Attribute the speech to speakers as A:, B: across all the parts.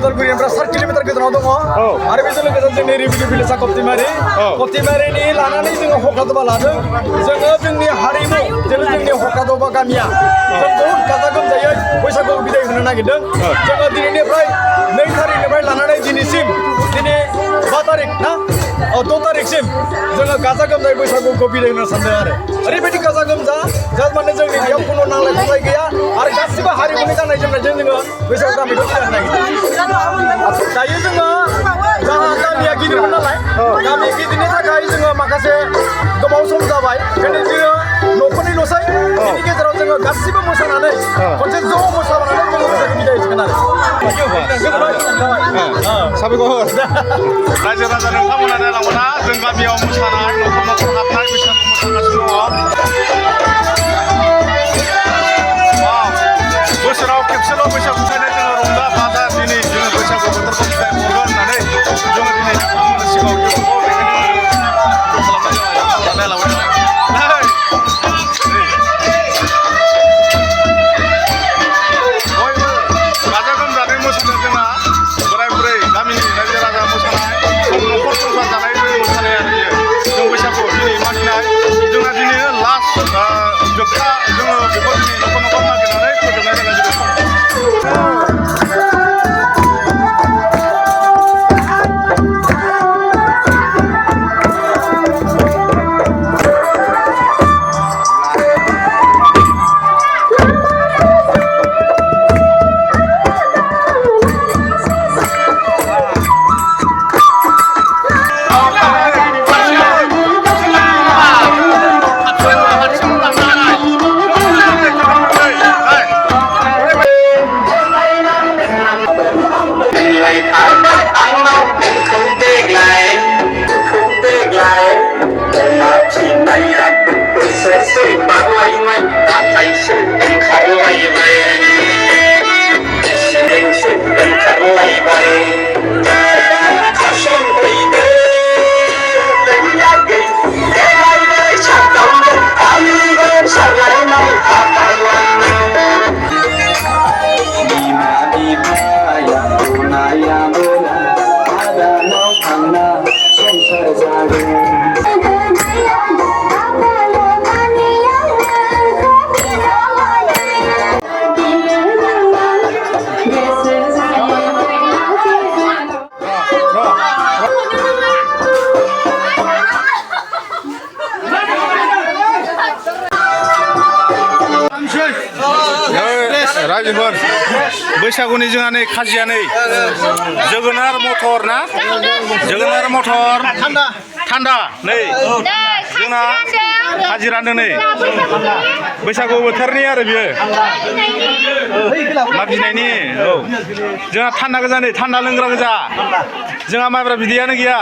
A: उदालगुरिनिफ्राय 4 किल'मिटार गोजानाव दङ आरो बेजों लोगोसे जोंनि रिबिलि भिलेजआ कप्तिमारिनि लानानै जोङो हकादबा लादों जोङो जोंनि हारिमु जोंनि हकादबा गामिया जों बहुत गाजा गोमजायै बैसागु बिदाय होनो नागिरदों जोङो दिनैनिफ्राय 2 तारिखनिफ्राय लानानै दिनैसिम दिनै 5 तारिख ना 6 तारिखसिम जोङो गाजा गोमजायै बैसागुखौ बिदाय होनो सानदों आरो ओरैबायदि गाजा गोमजा जास्ट माने जोंनि बेयाव खुनु नांलाय खमलाय गैया आरो गासिबो हारिमुनि गाननाय जोमनायजों जोङो बैसागु गामिखौ बिदाय होनो नागिरदों दायो जोङो जोंहा गामिया गिदिरमोन नालाय गामि गिदिरनि थाखाय जोङो माखासे गोबाव सम जाबाय बेखायनो जोङो न'खरनिल'सै बेनि गेजेराव जोङो गासिबो मोसानानै खनसे ज' मोसानानै जोङो बैसागु बिदाय होगोन आरो
B: साबायखर रायजो राजा नोंथांमोना नायलांबायना जों गामियाव मोसानाय न'खर न'खर हाबनाय बैसागु मोसागासिनो दङ बोसोराव खेबसेल' बैसागु फैनाय जोङो रंजा बाजा दिनै जोङो बैसागु बोथोरखौ फिथाइ हरगोन होननानै जोङो दिनै नोंथांमोननि सिगाङाव इउटुबाव जोबथा जोङो बेखौ दिनै न'खर न'खर नागिरनानै फोजोबनाय जागोन रायजोफोर बैसागुनि जोंहा नै खाजिया नै जोगोनार मटर ना जोगोनार मटर थान्दा नै जोंना खाजि रानदों नै बैसागु बोथोरनि आरो बियो मागिनायनि औ जोंहा थान्दा गोजा नै थान्दा लोंग्रा गोजा जोंहा माइब्रा बिदैयानो गैया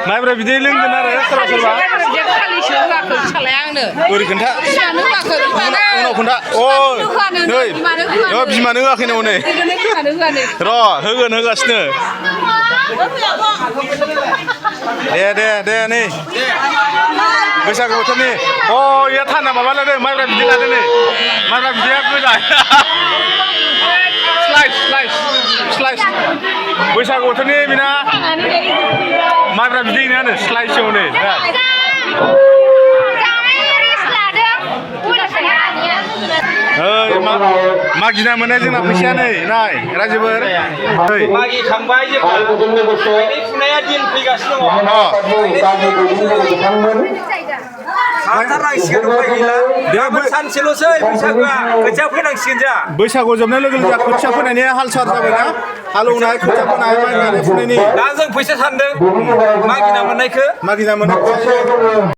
B: माइब्रा बिदै लोंगोन आरो सोरबा सोरबा ओरै खोन्था उनाव खोन्था नै बिमानो होआखैनो हनै र' होगोन होगासिनो दे नै बैसागु बोथोरनि इया थान्दा माबा लादों माइब्रा बिदै लादों नै माइब्रा बिदैया गोजा स्लाइस बैसागु बोथोरनि बेना माइब्रा बिदैनो स्लाइसआव नै मागिना मोननाय जोंना फैसाया नै नाय रायजोफोर
C: मागिखांबाय जोंहा गायनाय फुनाया दिन फैगासिनो दङ सानसेल'सै बैसागुआ खोथिया फोनांसिगोन जा
B: बैसागु जोबनाय लोगो लोगो खोथिया फोनायनि हाल सार जाबायना हालौनाय खोथिया फोनाय माइ गायनाय फुनायनि
C: दा जों फैसा सानदों मागिना मोननायखौ